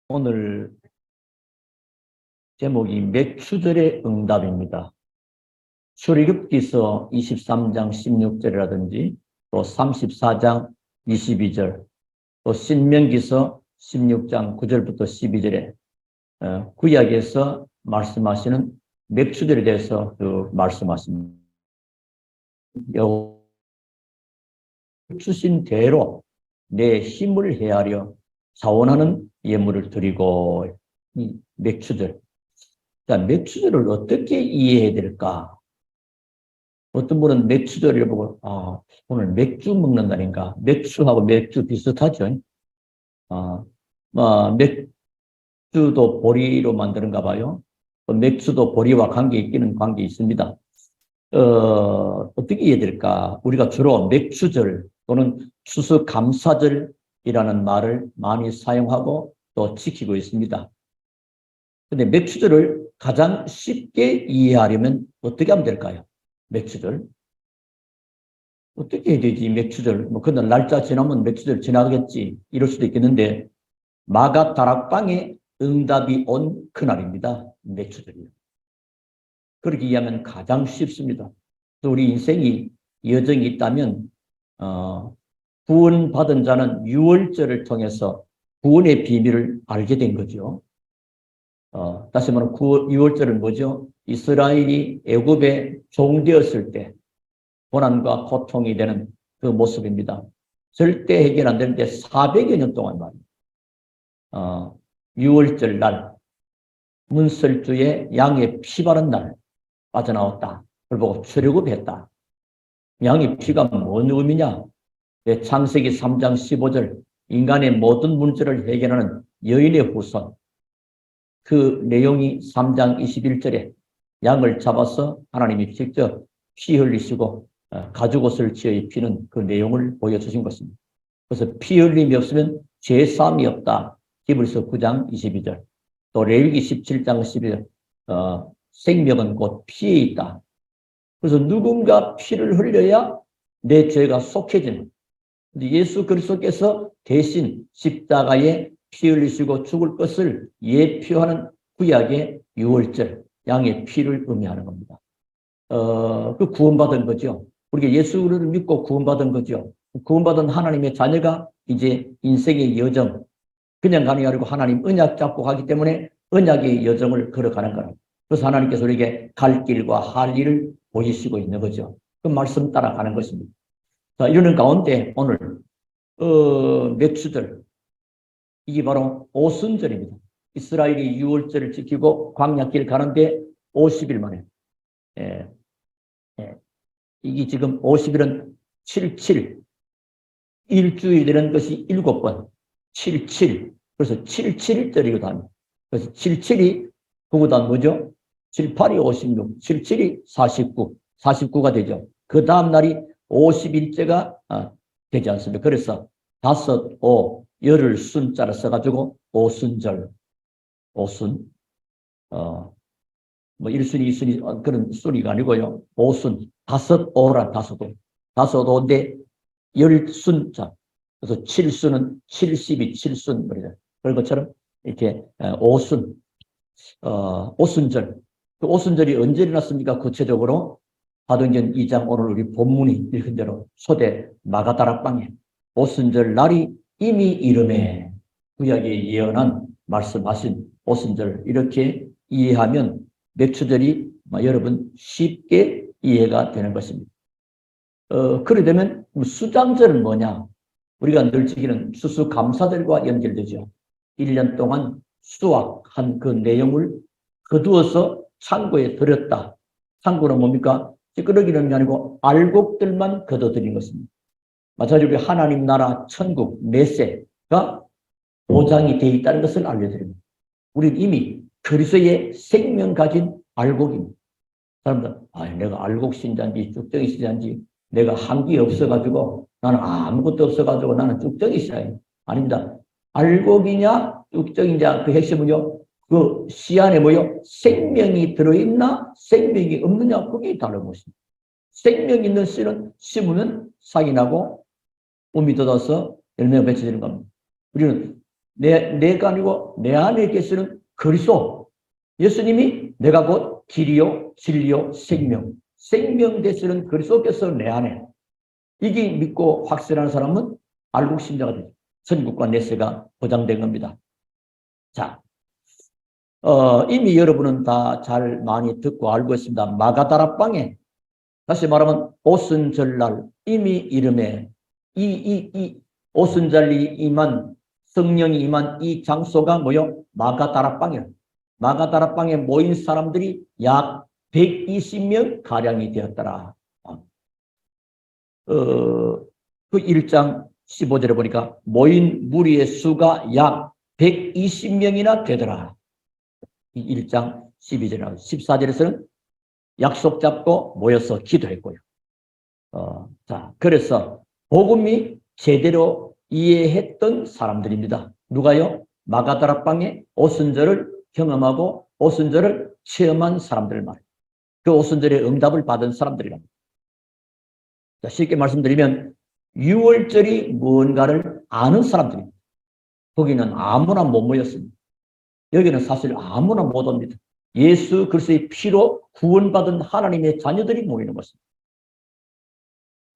오늘 제목이 맥추절의 응답입니다. 출애굽기서 23장 16절이라든지 또 34장 22절 또 신명기서 16장 9절부터 12절에 구약에서 말씀하시는 맥추절에 대해서 말씀하십니다. 주신 대로 내 힘을 헤아려 자원하는 예물을 드리고 이 맥추절. 자, 맥추절을 어떻게 이해해야 될까? 어떤 분은 맥추절을 보고 오늘 맥주 먹는 날인가? 맥주하고 맥주 비슷하죠? 맥주도 보리로 만드는가 봐요. 맥주도 보리와 관계 있기는 관계 있습니다. 어떻게 이해해야 될까? 우리가 주로 맥추절 또는 추수감사절이라는 말을 많이 사용하고 또 지키고 있습니다. 근데 맥추절을 가장 쉽게 이해하려면 어떻게 하면 될까요? 맥추절. 어떻게 해야 되지? 맥추절. 그날 날짜 지나면 맥추절 지나겠지. 이럴 수도 있겠는데, 마가 다락방에 응답이 온 그날입니다. 맥추절이요. 그렇게 이해하면 가장 쉽습니다. 또 우리 인생이 여정이 있다면, 구원받은 자는 유월절을 통해서 구원의 비밀을 알게 된 거죠. 다시 말하면 6월절은 뭐죠? 이스라엘이 애굽에 종되었을 때 고난과 고통이 되는 그 모습입니다. 절대 해결 안 되는데 400여 년 동안 말입니다. 6월절 날 문설주의 양의 피 바른 날 빠져나왔다. 그걸 보고 출애굽했다. 양의 피가 뭔 의미냐? 창세기 3장 15절 인간의 모든 문제를 해결하는 여인의 후손. 그 내용이 3장 21절에 양을 잡아서 하나님이 직접 피 흘리시고 가죽옷을 지어 입히는 그 내용을 보여주신 것입니다. 그래서 피 흘림이 없으면 죄사함이 없다. 히브리서 9장 22절 또 레위기 17장 12절 생명은 곧 피에 있다. 그래서 누군가 피를 흘려야 내 죄가 속해지는. 근데 예수 그리스도께서 대신 십자가에 피 흘리시고 죽을 것을 예표하는 구약의 유월절, 양의 피를 의미하는 겁니다. 그 구원받은 거죠. 우리가 예수를 믿고 구원받은 거죠. 구원받은 하나님의 자녀가 이제 인생의 여정, 그냥 가는 게 아니고 하나님 언약 잡고 가기 때문에 언약의 여정을 걸어가는 거라. 그래서 하나님께서 우리에게 갈 길과 할 일을 보이시고 있는 거죠. 그 말씀 따라가는 것입니다. 자, 이러는 가운데 오늘 맥추절, 이게 바로 오순절입니다. 이스라엘이 유월절을 지키고 광야길 가는데 50일 만에. 이게 지금 50일은 77. 일주일 되는 것이 7번. 77. 그래서 77절이기도 합니다. 그래서 77이 그보다 뭐죠? 78이 56, 77이 49. 49가 되죠. 그 다음 날이 51제가 되지 않습니까? 그래서 5, 5, 열을 순자를 써가지고 오순절, 오순, 일순이, 이순이, 그런 순위가 아니고요. 오순, 5오란 5오. 5오인데, 열순자. 그래서 7순은 70이 7순, 그런 것처럼 이렇게 오순, 오순절. 그 오순절이 언제 일어났습니까? 구체적으로 사도행전 2장 오늘 우리 본문이 읽은 대로 초대 마가다락방에 오순절 날이 이미 이름에 구약에 예언한 말씀하신 오순절 이렇게 이해하면 맥추절이 여러분 쉽게 이해가 되는 것입니다. 그래 되면 수장절은 뭐냐? 우리가 늘 지키는 추수감사절과 연결되죠. 1년 동안 수확한 그 내용을 거두어서 창고에 들였다. 창고는 뭡니까? 찌끄러기는 게 아니고 알곡들만 거둬들인 것입니다. 마찬가지로 하나님 나라 천국 메세가 보장이 되어 있다는 것을 알려드립니다. 우리는 이미 그리스도의 생명 가진 알곡입니다. 사람들, 내가 알곡 신자인지 쭉정이 신자인지 내가 한 게 없어가지고 나는 아무것도 없어가지고 나는 쭉정이 신자예요. 아닙니다. 알곡이냐 쭉정이냐 그 핵심은요. 그 씨 안에 뭐요? 생명이 들어있나 생명이 없느냐 그게 다른 것입니다. 생명 있는 씨는 심으면 싹이 나고 몸이 돋아서 열매가 맺혀지는 겁니다. 우리는 내가 아니고 내 안에 계시는 그리스도. 예수님이 내가 곧 길이요 진리요 생명 되시는 그리스도께서 내 안에. 이게 믿고 확신하는 사람은 알곡 신자가 되죠. 천국과 내세가 보장된 겁니다. 자, 이미 여러분은 다 잘 많이 듣고 알고 있습니다. 마가다락방에 다시 말하면 오순절날 이미 이름에 이 오순절이 임한 성령이 임한 이 장소가 뭐요? 마가다락방이에요. 마가다락방에 모인 사람들이 약 120명 가량이 되었더라. 그 1장 15절에 보니까 모인 무리의 수가 약 120명이나 되더라. 1장 12절에 14절에서는 약속 잡고 모여서 기도했고요. 자, 그래서 복음이 제대로 이해했던 사람들입니다. 누가요? 마가다락방에 오순절을 경험하고 오순절을 체험한 사람들 말이에요. 그 오순절의 응답을 받은 사람들이랍니다. 자, 쉽게 말씀드리면 6월절이 무언가를 아는 사람들입니다. 거기는 아무나 못 모였습니다. 여기는 사실 아무나 못 옵니다. 예수 그리스도의 피로 구원받은 하나님의 자녀들이 모이는 것입니다.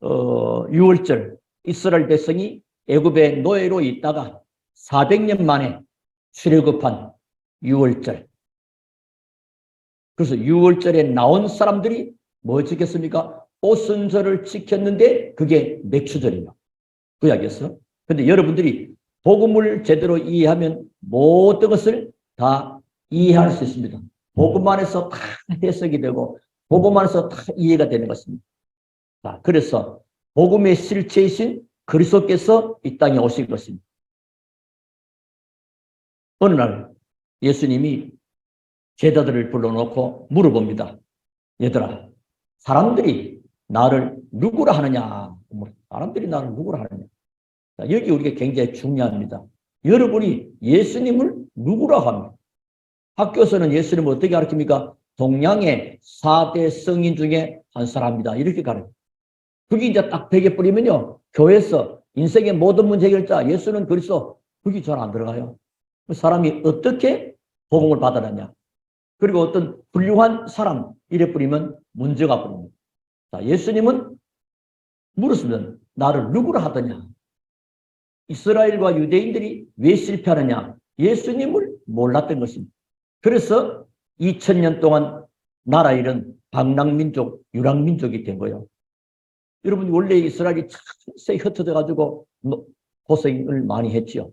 6월절 이스라엘 백성이 애굽의 노예로 있다가 400년 만에 출애굽한 6월절. 그래서 6월절에 나온 사람들이 뭐 지켰습니까? 오순절을 지켰는데 그게 맥추절이에요. 그 이야기였어. 그런데 여러분들이 복음을 제대로 이해하면 모든 것을 다 이해할 수 있습니다. 복음 안에서 다 해석이 되고 복음 안에서 다 이해가 되는 것입니다. 자, 그래서 복음의 실체이신 그리스도께서 이 땅에 오신 것입니다. 어느 날 예수님이 제자들을 불러놓고 물어봅니다. 얘들아, 사람들이 나를 누구라 하느냐? 사람들이 나를 누구라 하느냐? 자, 여기 우리가 굉장히 중요합니다. 여러분이 예수님을 누구라 합니까? 학교에서는 예수님을 어떻게 가르칩니까? 동양의 4대 성인 중에 한 사람이다. 이렇게 가르쳐요. 그게 이제 딱 벽에 뿌리면요. 교회에서 인생의 모든 문제 해결자, 예수는 그리스도, 그게 잘 안 들어가요. 사람이 어떻게 복음을 받아냈냐. 그리고 어떤 훌륭한 사람, 이래 뿌리면 문제가 뿌립니다. 자, 예수님은 물었으면 나를 누구라 하더냐. 이스라엘과 유대인들이 왜 실패하느냐. 예수님을 몰랐던 것입니다. 그래서 2000년 동안 나라 잃은 방랑민족, 유랑민족이 된 거예요. 여러분, 원래 이스라엘이 차세 흩어져가지고 고생을 많이 했지요.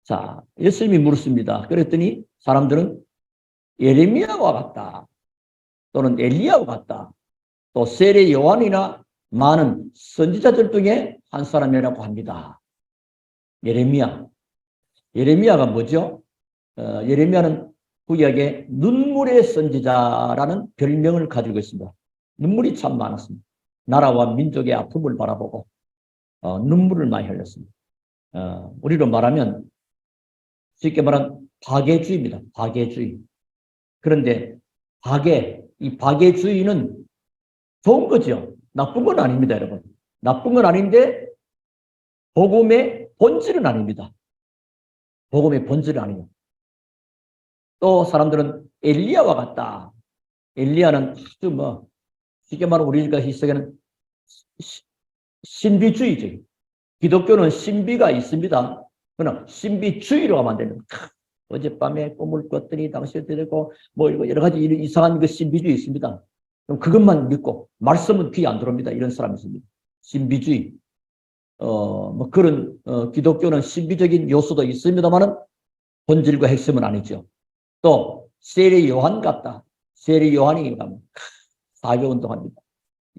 자, 예수님이 물었습니다. 그랬더니 사람들은 예레미야와 같다. 또는 엘리야와 같다. 또 세례 요한이나 많은 선지자들 중에 한 사람이라고 합니다. 예레미야. 예레미야가 뭐죠? 예레미야는 구약의 눈물의 선지자라는 별명을 가지고 있습니다. 눈물이 참 많았습니다. 나라와 민족의 아픔을 바라보고 눈물을 많이 흘렸습니다. 우리로 말하면 쉽게 말하면 박애주의입니다. 박애주의. 그런데 이 박애주의는 좋은 거죠. 나쁜 건 아닙니다, 여러분. 나쁜 건 아닌데 복음의 본질은 아닙니다. 복음의 본질은 아니에요. 또 사람들은 엘리야와 같다. 엘리야는 아주 쉽게 말하면 우리가 희석에는 신비주의죠. 기독교는 신비가 있습니다. 그러나 신비주의로 하면 안 되는. 어젯밤에 꿈을 꿨더니 당시 어떻게 되고 여러 가지 이상한 그 신비주의 있습니다. 그럼 그것만 믿고 말씀은 귀에 안 들어옵니다. 이런 사람이 있습니다. 신비주의. 그런 기독교는 신비적인 요소도 있습니다만은 본질과 핵심은 아니죠. 또 세례 요한 같다. 세례 요한이 사교운동합니다.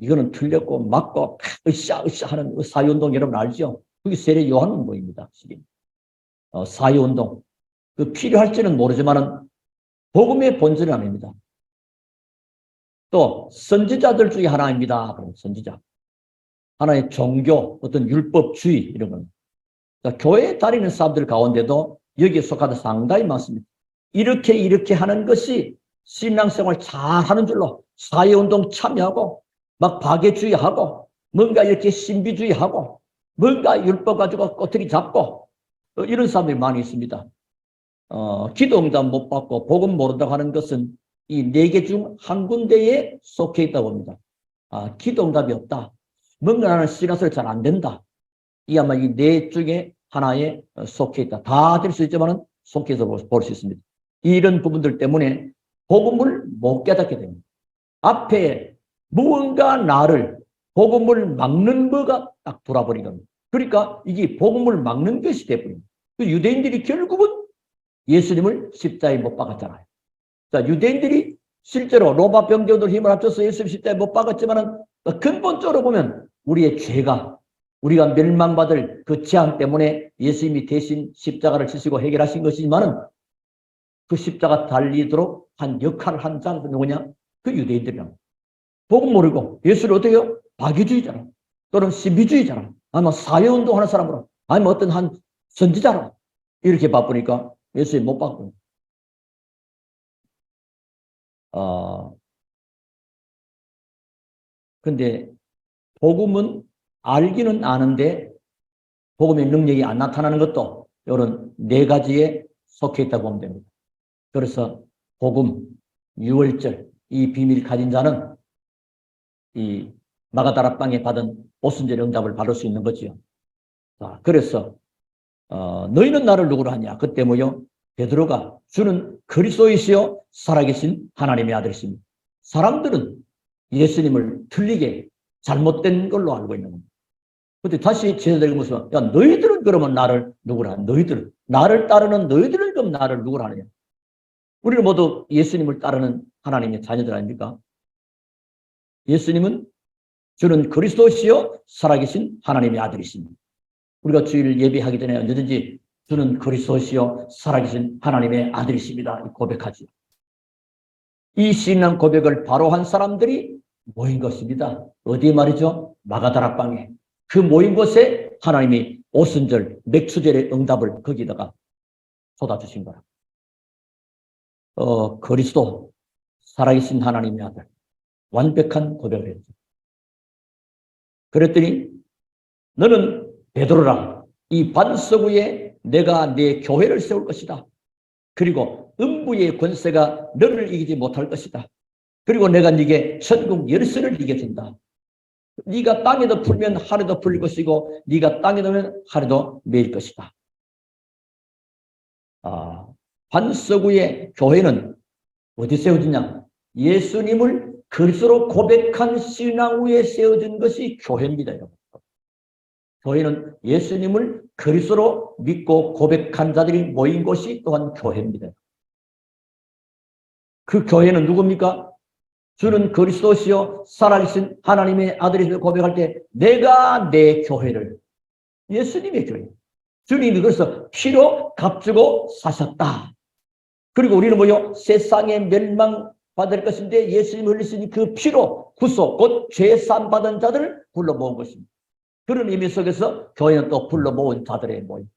이거는 틀렸고 맞고 으쌰으쌰 하는 사교운동 여러분 알죠? 그게 세례 요한 운동입니다. 사교운동. 그 필요할지는 모르지만은 복음의 본질은 아닙니다. 또 선지자들 중에 하나입니다. 그럼 선지자. 하나의 종교, 어떤 율법주의 이런 건. 교회에 다니는 사람들 가운데도 여기에 속하다 상당히 많습니다. 이렇게 하는 것이 신앙생활 잘하는 줄로 사회운동 참여하고 막 박애주의하고 뭔가 이렇게 신비주의하고 뭔가 율법 가지고 꼬투리 잡고 이런 사람들이 많이 있습니다. 기도 응답 못 받고 복음 모른다고 하는 것은 이 네 개 중 한 군데에 속해 있다고 봅니다. 기도 응답이 없다. 뭔가 나는 신앙생활 잘 안 된다. 이 아마 이 네 중에 하나에 속해 있다. 다 될 수 있지만은 속해서 볼 수 있습니다. 이런 부분들 때문에 복음을 못 깨닫게 됩니다. 앞에 무언가 나를 복음을 막는 뭐가 딱 돌아버린 겁니다. 그러니까 이게 복음을 막는 것이 돼버립니다. 유대인들이 결국은 예수님을 십자가에 못 박았잖아요. 자, 유대인들이 실제로 로마 병정들 힘을 합쳐서 예수님 십자가에 못 박았지만은 근본적으로 보면 우리의 죄가 우리가 멸망받을 그 재앙 때문에 예수님이 대신 십자가를 지시고 해결하신 것이지만은 그 십자가 달리도록 한 역할을 한 자는 누구냐? 그 유대인들이랑. 복음 모르고 예수를 어떻게 해요? 박유주의자라. 또는 신비주의자라. 아니면 사회운동하는 사람으로. 아니면 어떤 한 선지자라. 이렇게 바쁘니까 예수님 못 받고. 근데 복음은 알기는 아는데 복음의 능력이 안 나타나는 것도 이런 네 가지에 속해 있다고 보면 됩니다. 그래서 복음, 유월절, 이 비밀 가진 자는 이 마가다락방에 받은 오순절 응답을 받을 수 있는 거지요. 그래서 너희는 나를 누구로 하냐? 그때 뭐요? 베드로가 주는 그리스도이시요 살아계신 하나님의 아들이십니다. 사람들은 예수님을 틀리게 잘못된 걸로 알고 있는 겁니다. 근데 다시 제자들에게 묻으면 야 너희들은 그러면 나를 누구로 하냐? 너희들은 나를 따르는 너희들은 그럼 나를 누구로 하느냐? 우리는 모두 예수님을 따르는 하나님의 자녀들 아닙니까? 예수님은 주는 그리스도시요 살아계신 하나님의 아들이십니다. 우리가 주일 예배하기 전에 언제든지 주는 그리스도시요 살아계신 하나님의 아들이십니다. 고백하지. 이 신앙 고백을 바로 한 사람들이 모인 것입니다. 어디에 말이죠? 마가다락방에. 그 모인 곳에 하나님이 오순절 맥추절의 응답을 거기다가 쏟아주신 거라. 그리스도 살아계신 하나님의 아들. 완벽한 고백을 했죠. 그랬더니 너는 베드로라. 이 반석 위에 내가 내 교회를 세울 것이다. 그리고 음부의 권세가 너를 이기지 못할 것이다. 그리고 내가 네게 천국 열쇠를 이겨준다. 네가 땅에도 풀면 하늘도 풀릴 것이고 네가 땅에 놓으면 하늘도 매일 것이다. 반석 위에 교회는 어디 세워지냐? 예수님을 그리스도로 고백한 신앙 위에 세워진 것이 교회입니다. 여러분. 교회는 예수님을 그리스도로 믿고 고백한 자들이 모인 곳이 또한 교회입니다. 그 교회는 누굽니까? 주는 그리스도시요 살아계신 하나님의 아들이심을 고백할 때 내가 내 교회를 예수님의 교회 주님이 그래서 피로 값주고 사셨다. 그리고 우리는 뭐요? 세상에 멸망받을 것인데 예수님이 흘리신 그 피로 구속 곧 죄산 받은 자들을 불러 모은 것입니다. 그런 의미 속에서 교회는 또 불러 모은 자들의 모임.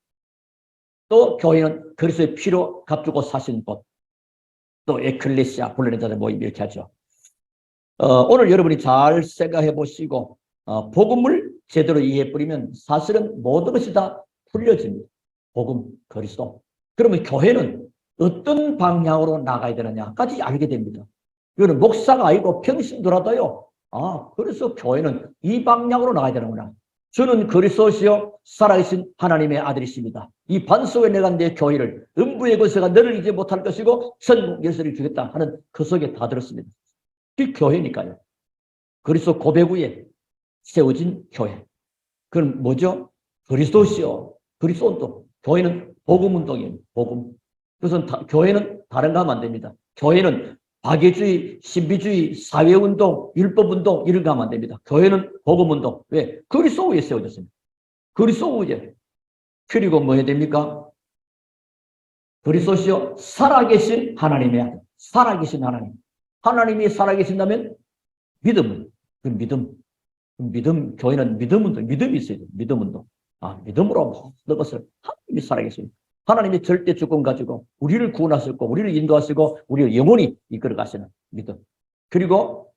또 교회는 그리스도의 피로 값주고 사신 곳. 또 에클레시아 불러낸 자들의 모임 이렇게 하죠. 오늘 여러분이 잘 생각해 보시고 복음을 제대로 이해해 버리면 사실은 모든 것이 다 풀려집니다. 복음, 그리스도. 그러면 교회는 어떤 방향으로 나가야 되느냐까지 알게 됩니다. 이거는 목사가 아니고 평신도라도요. 그래서 교회는 이 방향으로 나가야 되는구나. 주는 그리스도시요 살아계신 하나님의 아들이십니다. 이 반석에 내가 내 교회를 음부의 권세가 너를 이기지 못할 것이고 천국 열쇠를 주겠다 하는 그 속에 다 들었습니다. 그 교회니까요. 그리스도 고백 위에 세워진 교회. 그건 뭐죠? 그리스도시요. 그리스도운동. 교회는 복음운동이에요. 복음. 그래서 교회는 다른 거 하면 안 됩니다. 교회는 박애주의, 신비주의, 사회운동, 율법운동 이런 거 하면 안 됩니다. 교회는 복음운동. 왜? 그리스도 위에 세워졌습니다. 그리스도 위에. 그리고 뭐 해야 됩니까? 그리스도시요 살아계신 하나님의 아들. 살아계신 하나님. 하나님이 살아계신다면 믿음은 그 믿음 교회는 믿음운동, 믿음이 있어야 돼요. 믿음운동. 믿음으로 모든 것을 하나님이 살아계십니다. 하나님이 절대 주권 가지고 우리를 구원하시고 우리를 인도하시고 우리를 영원히 이끌어 가시는 믿음. 그리고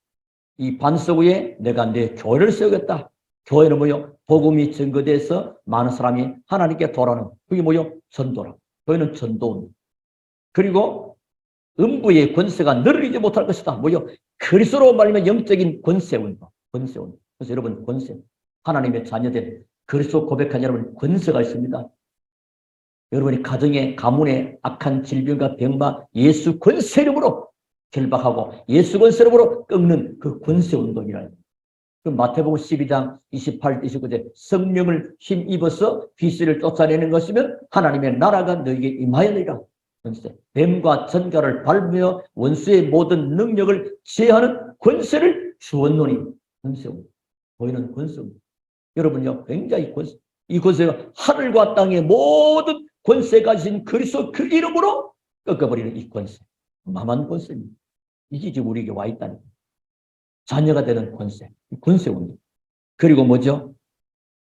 이 반석 위에 내가 내 교회를 세우겠다. 교회는 뭐요? 복음이 증거돼서 많은 사람이 하나님께 돌아오는, 그게 뭐요? 전도라. 교회는 전도입니다. 그리고 음부의 권세가 늘리지 못할 것이다. 뭐요? 그리스도로 말미암아 영적인 권세운동. 권세운동. 그래서 여러분 권세, 하나님의 자녀된 그리스도 고백한 여러분 권세가 있습니다. 여러분이 가정에 가문에 악한 질병과 병마 예수 권세 이름으로 결박하고 예수 권세 이름으로 꺾는 그 권세 운동이라. 그 마태복음 12장 28, 29절 성령을 힘입어서 귀신을 쫓아내는 것이면 하나님의 나라가 너에게 임하여리라. 권세. 뱀과 전갈을 밟으며 원수의 모든 능력을 제하는 권세를 주었노니. 권세. 보이는 권세. 여러분요, 굉장히 권세. 이 권세가 하늘과 땅의 모든 권세 가진 그리스도 그 이름으로 꺾어버리는 이 권세. 만한 권세입니다. 이게 지금 우리에게 와 있다는 거예요. 자녀가 되는 권세. 권세 운동. 그리고 뭐죠?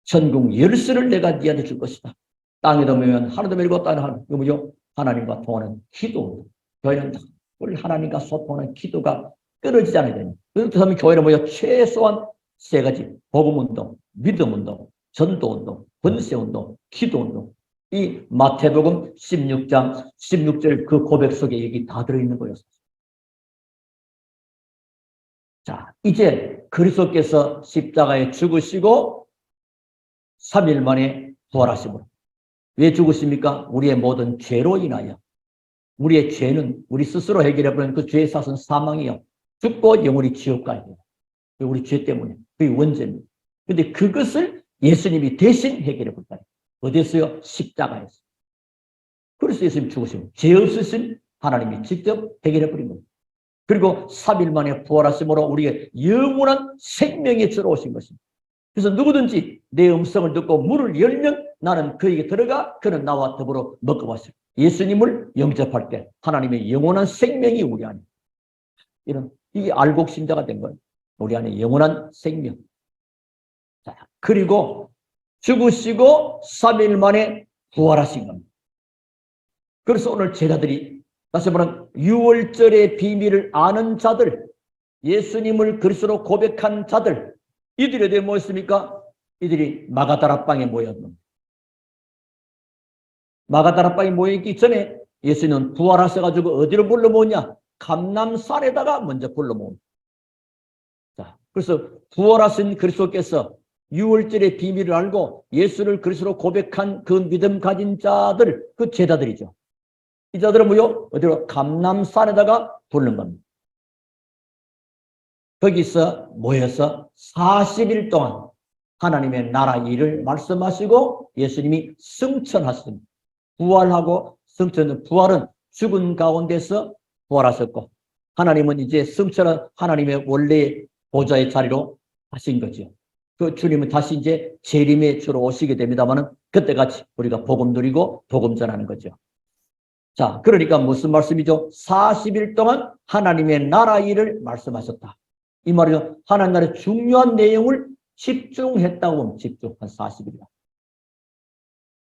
천국 열쇠를 내가 네한테 줄 것이다. 땅에도 매면 하늘도 밀고 땅에 하늘. 이거 뭐죠? 하나님과 통하는 기도. 교회는 우리 하나님과 소통하는 기도가 끊어지지 않아야 됩니다. 그렇다면 교회는 뭐죠? 최소한 세 가지. 복음운동, 믿음운동, 전도운동, 권세운동, 기도운동. 이 마태복음 16장 16절 그 고백 속에 여기 다 들어있는 거였어요. 자, 이제 그리스도께서 십자가에 죽으시고 3일 만에 부활하심으로. 왜 죽으십니까? 우리의 모든 죄로 인하여. 우리의 죄는 우리 스스로 해결해버리는 그 죄의 삭은 사망이요. 죽고 영원히 지옥 가야 돼요. 우리 죄 때문에. 그게 원죄입니다. 그런데 그것을 예수님이 대신 해결해버렸다. 어디서요? 십자가에서. 그래서 예수님이 죽으시고 죄 없으신 하나님이 직접 해결해버린 겁니다. 그리고 3일 만에 부활하심으로 우리의 영원한 생명에 들어오신 것입니다. 그래서 누구든지 내 음성을 듣고 문을 열면 나는 그에게 들어가 그는 나와 더불어 먹고 마시고 예수님을 영접할 때 하나님의 영원한 생명이 우리 안에 이게 알곡신자가 된 거예요. 우리 안에 영원한 생명. 자, 그리고 죽으시고 3일 만에 부활하신 겁니다. 그래서 오늘 제자들이 다시 말하면 6월절의 비밀을 아는 자들, 예수님을 그리스도로 고백한 자들, 이들이 어디에 모였습니까? 이들이 마가다라방에 모였습니다. 마가다라방에 모이기 전에 예수님은 부활하셔가지고 어디로 불러 모으냐? 감람산에다가 먼저 불러 모읍니다. 자, 그래서 부활하신 그리스도께서 6월절의 비밀을 알고 예수를 그리스도로 고백한 그 믿음 가진 자들, 그 제자들이죠. 이 자들은 뭐요? 어디로? 감람산에다가 부르는 겁니다. 거기서 모여서 40일 동안 하나님의 나라 일을 말씀하시고 예수님이 승천하셨습니다. 부활하고 승천, 부활은 죽은 가운데서 부활하셨고 하나님은 이제 승천한 하나님의 원래의 보좌의 자리로 하신 거죠. 그 주님은 다시 이제 재림의 주로 오시게 됩니다만은 그때같이 우리가 복음 누리고 복음 전하는 거죠. 자, 그러니까 무슨 말씀이죠? 40일 동안 하나님의 나라 일을 말씀하셨다. 이 말이요. 하나님 나라의 중요한 내용을 집중했다고 하면 집중, 한 40일이다.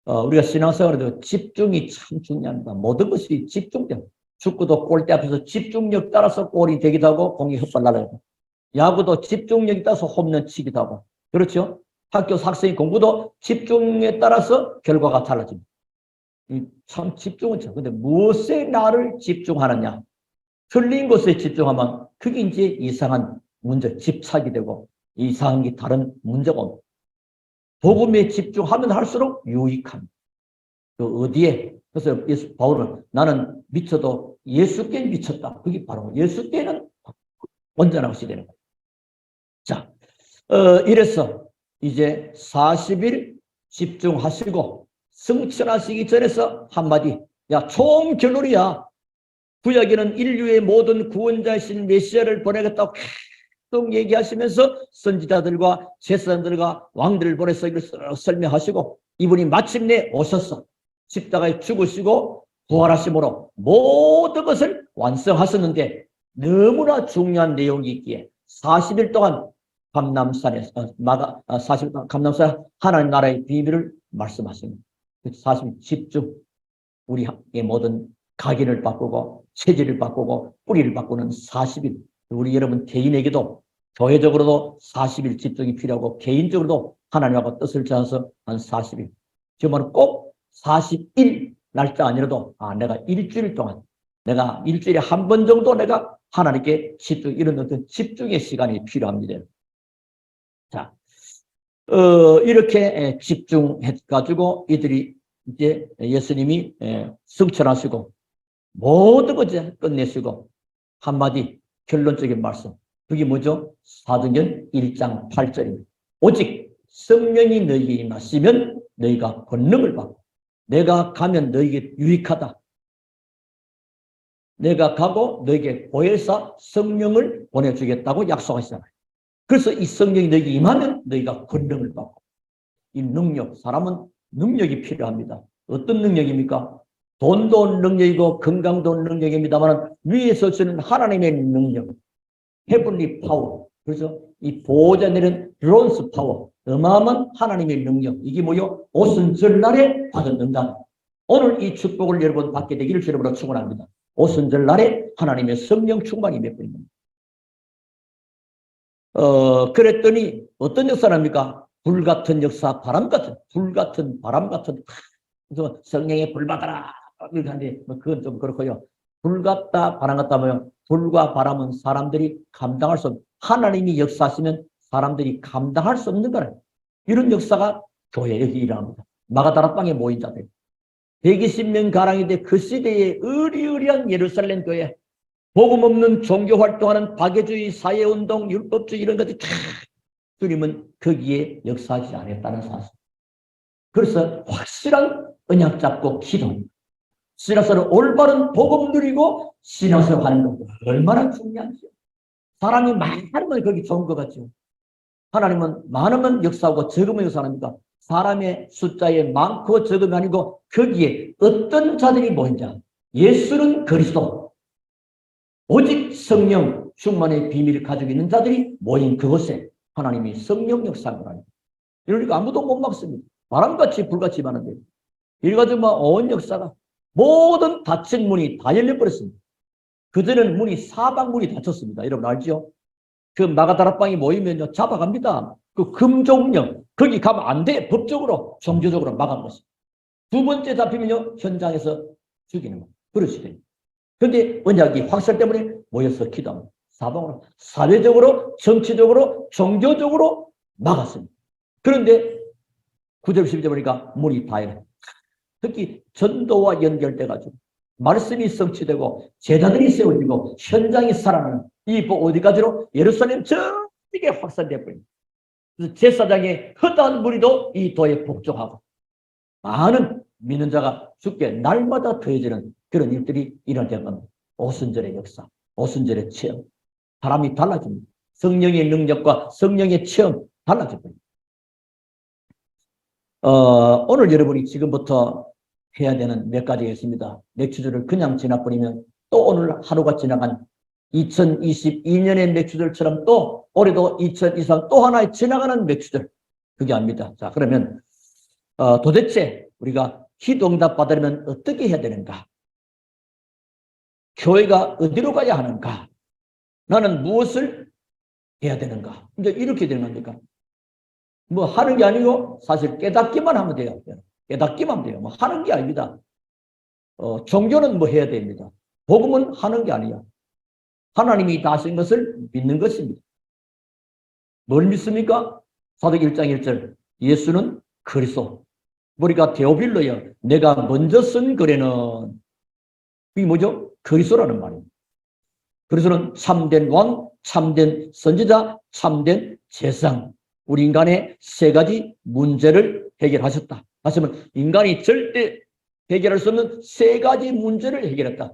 우리가 신앙생활에도 집중이 참 중요합니다. 모든 것이 집중돼요. 축구도 골대 앞에서 집중력 따라서 골이 되기도 하고 공이 헛발 날아가고 야구도 집중력에 따라서 홈런 치기도 하고 그렇죠? 학교 학생의 공부도 집중에 따라서 결과가 달라집니다. 참 집중은 참. 근데 무엇에 나를 집중하느냐? 틀린 것에 집중하면 그게 이제 이상한 문제, 집착이 되고 이상한 게 다른 문제가 옵니다. 복음에 집중하면 할수록 유익합니다. 그 어디에? 그래서 바울은 나는 미쳐도 예수께 미쳤다. 그게 바로 예수께는 온전한 것이 되는 거예요. 자, 이래서 이제 40일 집중하시고 승천하시기 전에서 한마디. 야, 총 결론이야. 구약에는 인류의 모든 구원자이신 메시아를 보내겠다고 계속 얘기하시면서 선지자들과 제사장들과 왕들을 보내서 이걸 설명하시고 이분이 마침내 오셔서 십자가에 죽으시고 부활하심으로 모든 것을 완성하셨는데 너무나 중요한 내용이 있기에 40일 동안 감람산에서 40일 동안 감람산 하나님 나라의 비밀을 말씀하십니다. 40일 집중, 우리의 모든 각인을 바꾸고 체질을 바꾸고 뿌리를 바꾸는 40일. 우리 여러분 개인에게도 교회적으로도 40일 집중이 필요하고 개인적으로도 하나님하고 뜻을 짜서 한 40일. 지금은 꼭 40일 날짜 아니라도 내가 일주일 동안 내가 일주일에 한 번 정도 내가 하나님께 집중 이런 어떤 집중의 시간이 필요합니다. 자, 이렇게 집중해가지고 이들이 이제 예수님이 승천하시고 모든 것을 끝내시고 한마디 결론적인 말씀. 그게 뭐죠? 사도행전 1장 8절입니다. 오직 성령이 너희에게 임하시면 너희가 권능을 받고 내가 가면 너희에게 유익하다. 내가 가고 너희에게 보혜사 성령을 보내주겠다고 약속하시잖아요. 그래서 이 성령이 너희에게 임하면 너희가 권능을 받고 이 능력, 사람은 능력이 필요합니다. 어떤 능력입니까? 돈도 능력이고 건강도 능력입니다만 위에서 주는 하나님의 능력, 헤블리 파워. 그래서 이 보호자 내는 브론스 파워, 어마어마한 하나님의 능력. 이게 뭐요? 오순절날에 받는다. 오늘 이 축복을 여러분 받게 되기를 주님으로 축원합니다. 오순절날에 하나님의 성령 충만이 몇 번입니다. 그랬더니 어떤 역사랍니까? 불같은 역사, 바람같은, 불같은, 바람같은. 그래서 성령의 불 받아라. 이렇게 하는데, 그건 좀 그렇고요. 불 같다, 바람 같다 뭐요? 불과 바람은 사람들이 감당할 수 없는, 하나님이 역사하시면 사람들이 감당할 수 없는 거예요. 이런 역사가 교회에 일어납니다. 마가다락방에 모인 자들. 120명 가량인데 그 시대에 의리의리한 예루살렘 교회, 복음 없는 종교 활동하는 박애주의, 사회운동, 율법주의 이런 것들 다 주님은 거기에 역사하지 않았다는 사실. 그래서 확실한 언약 잡고 기도. 신앙생활은 올바른 복음 누리고 신앙생활 하는 것 얼마나 중요한지요. 사람이 많으면 거기 좋은 것 같죠. 하나님은 많으면 역사하고 적으면 역사합니까? 사람의 숫자에 많고 적음이 아니고 거기에 어떤 자들이 모인자. 예수는 그리스도. 오직 성령 충만의 비밀을 가지고 있는 자들이 모인 그곳에 하나님이 성령 역사를 하니. 이러니까 아무도 못 막습니다. 바람같이 불같이 많은데. 이래가지고 온 역사가 모든 닫힌 문이 다 열려버렸습니다. 그전에는 문이 사방문이 닫혔습니다. 여러분 알죠? 그 마가다락방이 모이면 잡아갑니다. 그 금종령 거기 가면 안 돼. 법적으로 종교적으로 막아버렸습니다. 두 번째 잡히면요 현장에서 죽이는 거예요. 그러시더니. 그런데 언약이 확실 때문에 모여서 기도합니다. 사방으로 사회적으로 정치적으로 종교적으로 막았습니다. 그런데 9절 12절 보니까 문이 다 열려. 특히 전도와 연결돼가지고 말씀이 성취되고 제자들이 세워지고 현장이 살아나는 이 어디까지로 예루살렘 전역에 확산되어 버립니다. 그래서 제사장의 허다한 무리도 이 도에 복종하고 많은 믿는 자가 죽게 날마다 더해지는 그런 일들이 일어나는 겁니다. 오순절의 역사, 오순절의 체험. 사람이 달라집니다. 성령의 능력과 성령의 체험 달라집니다. 오늘 여러분이 지금부터 해야 되는 몇 가지가 있습니다. 맥주들을 그냥 지나버리면 또 오늘 하루가 지나간 2022년의 맥주들처럼 또 올해도 2023 또 하나의 지나가는 맥주들. 그게 아닙니다. 자, 그러면 도대체 우리가 기도응답 받으려면 어떻게 해야 되는가? 교회가 어디로 가야 하는가? 나는 무엇을 해야 되는가? 이제 이렇게 되는 겁니까? 뭐 하는 게 아니고 사실 깨닫기만 하면 돼요. 깨닫기만 돼요. 뭐 하는 게 아닙니다. 종교는 뭐 해야 됩니다. 복음은 하는 게 아니야. 하나님이 다 하신 것을 믿는 것입니다. 뭘 믿습니까? 사도행 1장 1절 예수는 그리스도. 우리가 데오빌로요. 내가 먼저 쓴 글에는 이게 뭐죠? 그리스도라는 말입니다. 그리스도는 참된 왕, 참된 선지자, 참된 제사장. 우리 인간의 세 가지 문제를 해결하셨다. 다시 말하면 인간이 절대 해결할 수 없는 세 가지 문제를 해결했다.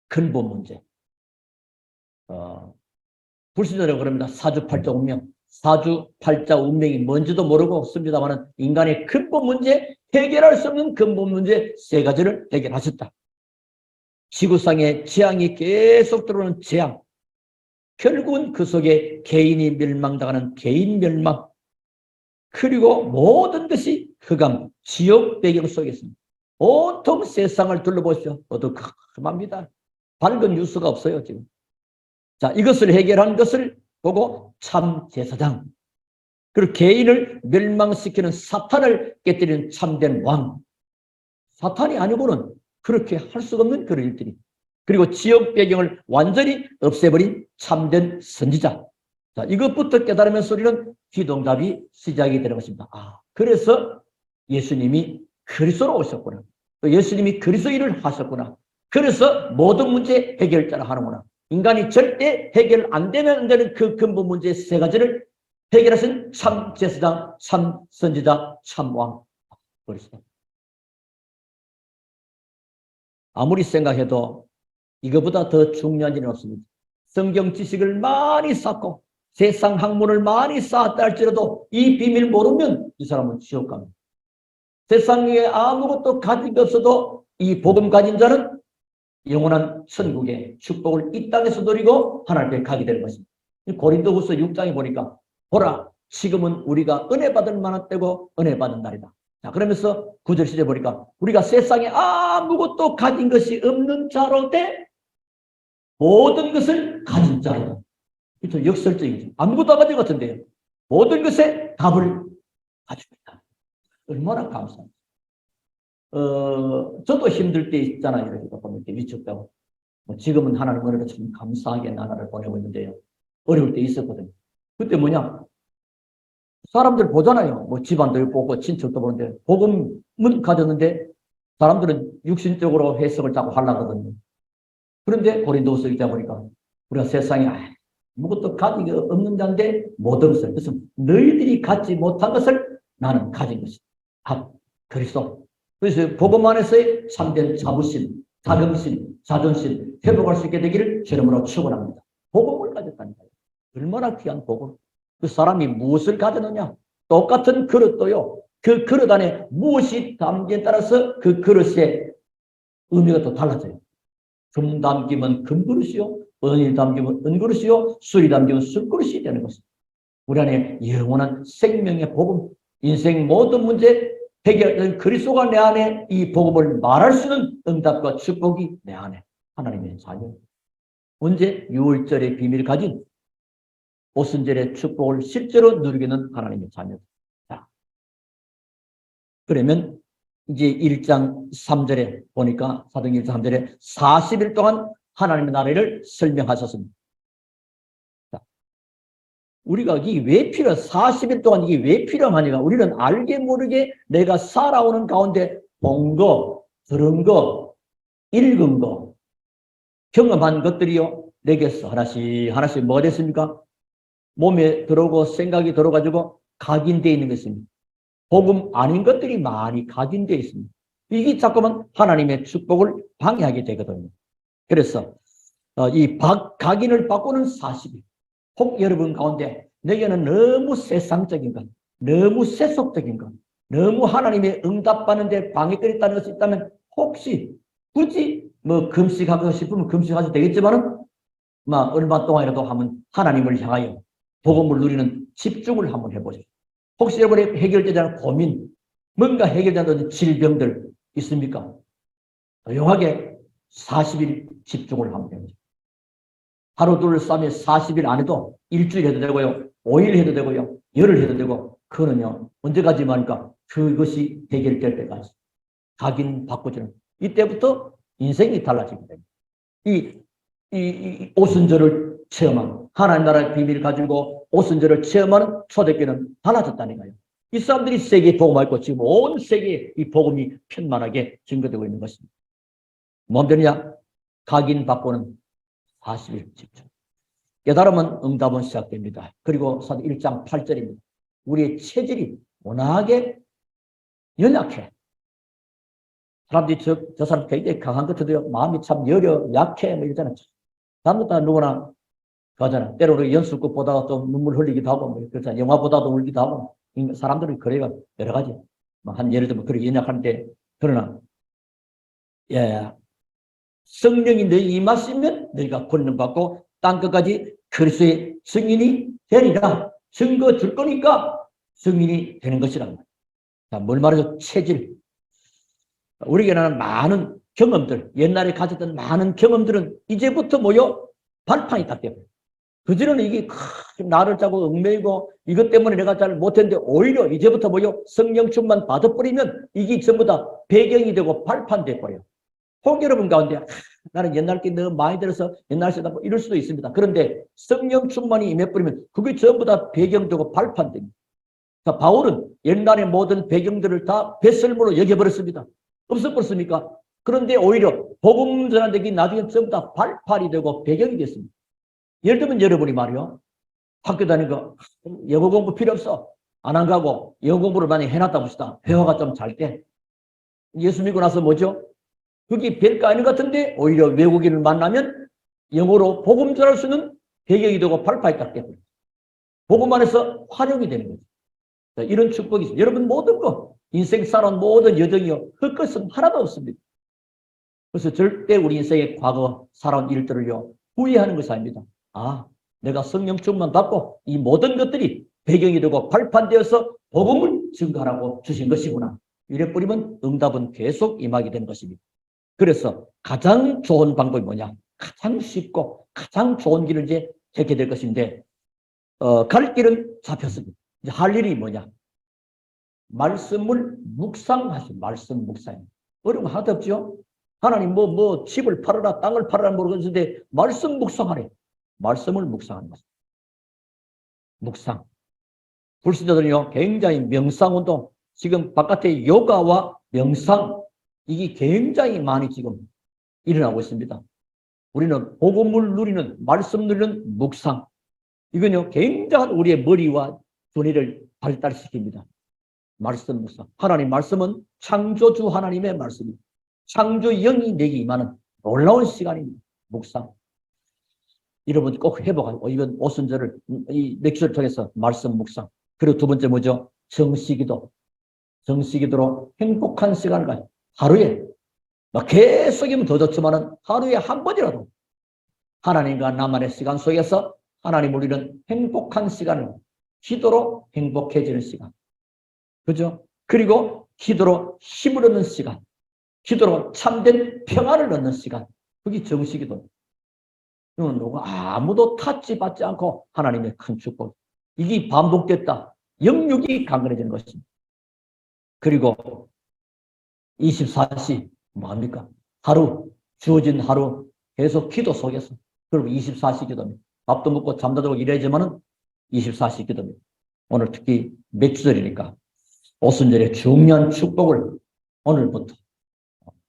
근본 문제. 불신자라고 그럽니다. 사주팔자 운명. 사주팔자 운명이 뭔지도 모르고 씁니다만 인간의 근본 문제, 해결할 수 없는 근본 문제 세 가지를 해결하셨다. 지구상의 재앙이 계속 들어오는 재앙. 결국은 그 속에 개인이 멸망당하는 개인 멸망. 그리고 모든 것이 흑암, 지옥 배경 속에 있습니다. 온통 세상을 둘러보시오. 어두컴합니다. 밝은 뉴스가 없어요, 지금. 자, 이것을 해결한 것을 그리고 참 제사장. 그리고 개인을 멸망시키는 사탄을 깨뜨리는 참된 왕. 사탄이 아니고는 그렇게 할 수가 없는 그런 일들이. 그리고 지역 배경을 완전히 없애버린 참된 선지자. 자, 이것부터 깨달으면서 우리는 기도응답이 시작이 되는 것입니다. 아, 그래서 예수님이 그리스도로 오셨구나. 또 예수님이 그리스도 일을 하셨구나. 그래서 모든 문제 해결자라 하는구나. 인간이 절대 해결 안 되면 안 되는 그 근본 문제 세 가지를 해결하신 참 제사장, 참 선지자, 참 왕. 그리스도. 아무리 생각해도 이거보다 더 중요한 일은 없습니다. 성경 지식을 많이 쌓고 세상 학문을 많이 쌓았다 할지라도 이 비밀 모르면 이 사람은 지옥 갑니다. 세상에 아무것도 가진 게 없어도 이 복음 가진 자는 영원한 천국의 축복을 이 땅에서 누리고 하나님께 가게 되는 것입니다. 고린도후서 6장에 보니까 보라 지금은 우리가 은혜 받을 만한 때고 은혜 받은 날이다. 자, 그러면서 9절 시절 보니까 우리가 세상에 아무것도 가진 것이 없는 자로 돼 모든 것을 가진 자이다. 좀 역설적이죠. 아무것도 안 가진 것 같은데요. 모든 것에 답을 가지고 있다. 얼마나 감사합니다. 저도 힘들 때 있잖아요. 이렇게 보면 위축되고. 지금은 하나님 은혜로 참 감사하게 나라를 보내고 있는데요. 어려울 때 있었거든요. 그때 뭐냐? 사람들 보잖아요. 뭐 집안도 보고 친척도 보는데 복음은 가졌는데 사람들은 육신적으로 해석을 자꾸 하려거든요. 그런데 고린도후서 읽다 보니까 우리가 세상에 아무것도 가진 게 없는 자인데 모든 것을, 그래서 너희들이 갖지 못한 것을 나는 가진 것이다. 그리스도. 그래서 복음 안에서의 참된 자부심, 자긍심, 자존심 회복할 수 있게 되기를 주님으로 축원합니다. 복음을 가졌다는 거예요. 얼마나 귀한 복음. 그 사람이 무엇을 가졌느냐? 똑같은 그릇도요. 그 그릇 안에 무엇이 담기에 따라서 그 그릇의 의미가 또 달라져요. 금 담기면 금그릇이요. 은이 담기면 은그릇이요. 술이 담기면 술그릇이 되는 것입니다. 우리 안에 영원한 생명의 복음, 인생 모든 문제 해결된 그리스도가 내 안에 이 복음을 말할 수 있는 응답과 축복이 내 안에 하나님의 자녀. 언제 6월절의 비밀을 가진 오순절의 축복을 실제로 누리게는 하나님의 자녀. 자, 그러면 이제 1장 3절에 보니까 사도행전 1장 3절에 40일 동안 하나님의 나라를 설명하셨습니다. 자, 우리가 이게 왜 필요? 40일 동안 이게 왜 필요하니까 우리는 알게 모르게 내가 살아오는 가운데 본 거, 들은 거, 읽은 거, 경험한 것들이요. 내게서 하나씩 하나씩 뭐가 됐습니까? 몸에 들어오고 생각이 들어가지고 각인되어 있는 것입니다. 복음 아닌 것들이 많이 각인되어 있습니다. 이게 자꾸만 하나님의 축복을 방해하게 되거든요. 그래서 이 각인을 바꾸는 40일. 혹 여러분 가운데 내게는 너무 세상적인 것, 너무 세속적인 것, 너무 하나님의 응답받는 데 방해거리 있다는 것이 있다면 혹시 굳이 뭐 금식하고 싶으면 금식하셔도 되겠지만은 얼마 동안이라도 하면 하나님을 향하여 복음을 누리는 집중을 한번 해보세요. 혹시 여러분의 해결되지 않은 고민, 뭔가 해결되지 않는 질병들 있습니까? 조용하게 40일 집중을 한번 해보세요. 하루 둘 3일 40일 안 해도 일주일 해도 되고요. 5일 해도 되고요. 열흘 해도 되고 그거는요. 언제까지 말까? 그것이 해결될 때까지. 각인 바꾸지는 이때부터 인생이 달라지게 됩니다. 이 오순절을 체험한 하나님 나라의 비밀을 가지고 오순절을 체험하는 초대교회는 달라졌다는 거예요. 이 사람들이 세계에 복음하고 지금 온 세계에 이 복음이 편만하게 증거되고 있는 것입니다. 뭔 되느냐? 각인 바꾸는 40일 집중. 깨달으면 응답은 시작됩니다. 그리고 1장 8절입니다. 우리의 체질이 워낙에 연약해. 사람들이 저 사람 굉장히 강한 것 같아도요. 마음이 참 여려, 약해, 뭐 이러잖아요. 사람들 누구나 그러잖아요. 때로는 연습국 보다가 또 눈물 흘리기도 하고, 뭐 그렇잖아요. 영화 보다도 울기도 하고. 사람들은 그래가 여러 가지. 한 예를 들면 그렇게 연약한데, 그러나, 성령이 너희 임하시면 너희가 권능받고 땅끝까지 그리스도의 증인이 되리라. 증거 줄 거니까 증인이 되는 것이란 말이에요. 자, 뭘 말하죠? 체질. 우리에게는 많은 경험들, 옛날에 가졌던 많은 경험들은 이제부터 발판이 딱 돼요. 그전에는 이게 나를 짜고 얽매이고 이것 때문에 내가 잘 못했는데 오히려 이제부터 뭐요? 성령 충만 받아버리면 이게 전부 다 배경이 되고 발판돼 버려요. 혹 여러분 가운데 나는 옛날 게 너무 많이 들어서 옛날 쓰다 뭐 이럴 수도 있습니다. 그런데 성령 충만이 임해버리면 그게 전부 다 배경되고 발판됩니다. 자, 바울은 옛날의 모든 배경들을 다 배설물로 여겨버렸습니다. 없어버렸습니까? 그런데 오히려 복음 전환되기 나중에 전부 다 발판이 되고 배경이 됐습니다. 예를 들면 여러분이 말이요. 학교 다니고 영어 공부 필요 없어. 안 가고 영어 공부를 많이 해놨다 봅시다. 회화가 좀 잘 때. 예수 믿고 나서 뭐죠? 그게 별거 아닌 것 같은데 오히려 외국인을 만나면 영어로 복음 전할 수 있는 배경이 되고 발판이 딱 되고 복음 안에서 활용이 되는 거죠. 자, 이런 축복이 있습니다. 여러분 모든 거 인생 살아온 모든 여정이요. 헛것은 하나도 없습니다. 그래서 절대 우리 인생의 과거 살아온 일들을요. 후회하는 것이 아닙니다. 아, 내가 성령 충만 받고 이 모든 것들이 배경이 되고 발판되어서 복음을 증가하라고 주신 것이구나. 이래 뿌리면 응답은 계속 임하게 되는 것입니다. 그래서 가장 좋은 방법이 뭐냐? 가장 쉽고 가장 좋은 길을 이제 택게 될 것인데 갈 길은 잡혔습니다. 이제 할 일이 뭐냐? 말씀을 묵상하시오. 말씀 묵상. 어려운 거 하나도 없죠? 하나님 집을 팔아라 땅을 팔아라 모르겠는데 말씀 묵상하래. 말씀을 묵상하는 것입니다. 묵상. 불신자들은요 굉장히 명상운동 지금 바깥에 요가와 명상 이게 굉장히 많이 지금 일어나고 있습니다. 우리는 복음을 누리는 말씀 누리는 묵상 이건요 굉장한 우리의 머리와 두뇌를 발달시킵니다. 말씀 묵상. 하나님 말씀은 창조주 하나님의 말씀입니다. 창조 영이 내게 임하는 놀라운 시간입니다. 묵상. 여러분 꼭 해보고 이번 오순절을 이 렉처를 통해서 말씀 묵상. 그리고 두 번째 뭐죠? 정시기도. 정시기도로 행복한 시간을 가요. 하루에 계속이면 더 좋지만은 하루에 한 번이라도 하나님과 나만의 시간 속에서 하나님을 위한 행복한 시간을 기도로 행복해지는 시간. 그죠? 그리고 기도로 힘을 얻는 시간. 기도로 참된 평안을 얻는 시간. 그게 정시기도. 누가 아무도 타치받지 않고 하나님의 큰 축복. 이게 반복됐다. 영육이 강건해지는 것입니다. 그리고 24시 뭐합니까? 하루 주어진 하루 계속 기도 속에서 그리고 24시 기도입니다. 밥도 먹고 잠도 자고 이래야지만은 24시 기도입니다. 오늘 특히 맥주절이니까 오순절의 중요한 축복을 오늘부터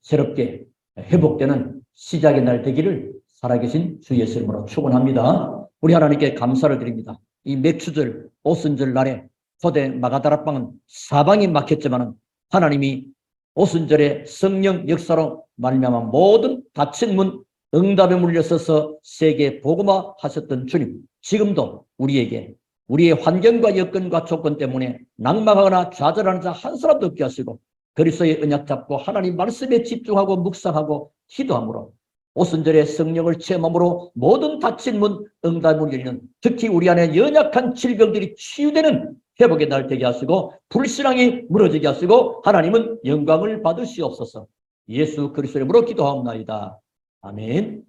새롭게 회복되는 시작의 날 되기를 살아계신 주 예수 이름으로 축원합니다. 우리 하나님께 감사를 드립니다. 이 맥주절 오순절 날에 초대 마가다락방은 사방이 막혔지만 하나님이 오순절에 성령 역사로 말미암아 모든 닫힌 문 응답에 물려서서 세계 복음화 하셨던 주님, 지금도 우리에게 우리의 환경과 여건과 조건 때문에 낙망하거나 좌절하는 자 한 사람도 없게 하시고 그리스도의 언약 잡고 하나님 말씀에 집중하고 묵상하고 기도함으로 오순절에 성령을 체험함으로 모든 닫힌 문 응답을 열리는 특히 우리 안에 연약한 질병들이 치유되는 회복의 날 되게 하시고 불신앙이 무너지게 하시고 하나님은 영광을 받으시옵소서. 예수 그리스도의 이름으로 기도하옵나이다. 아멘.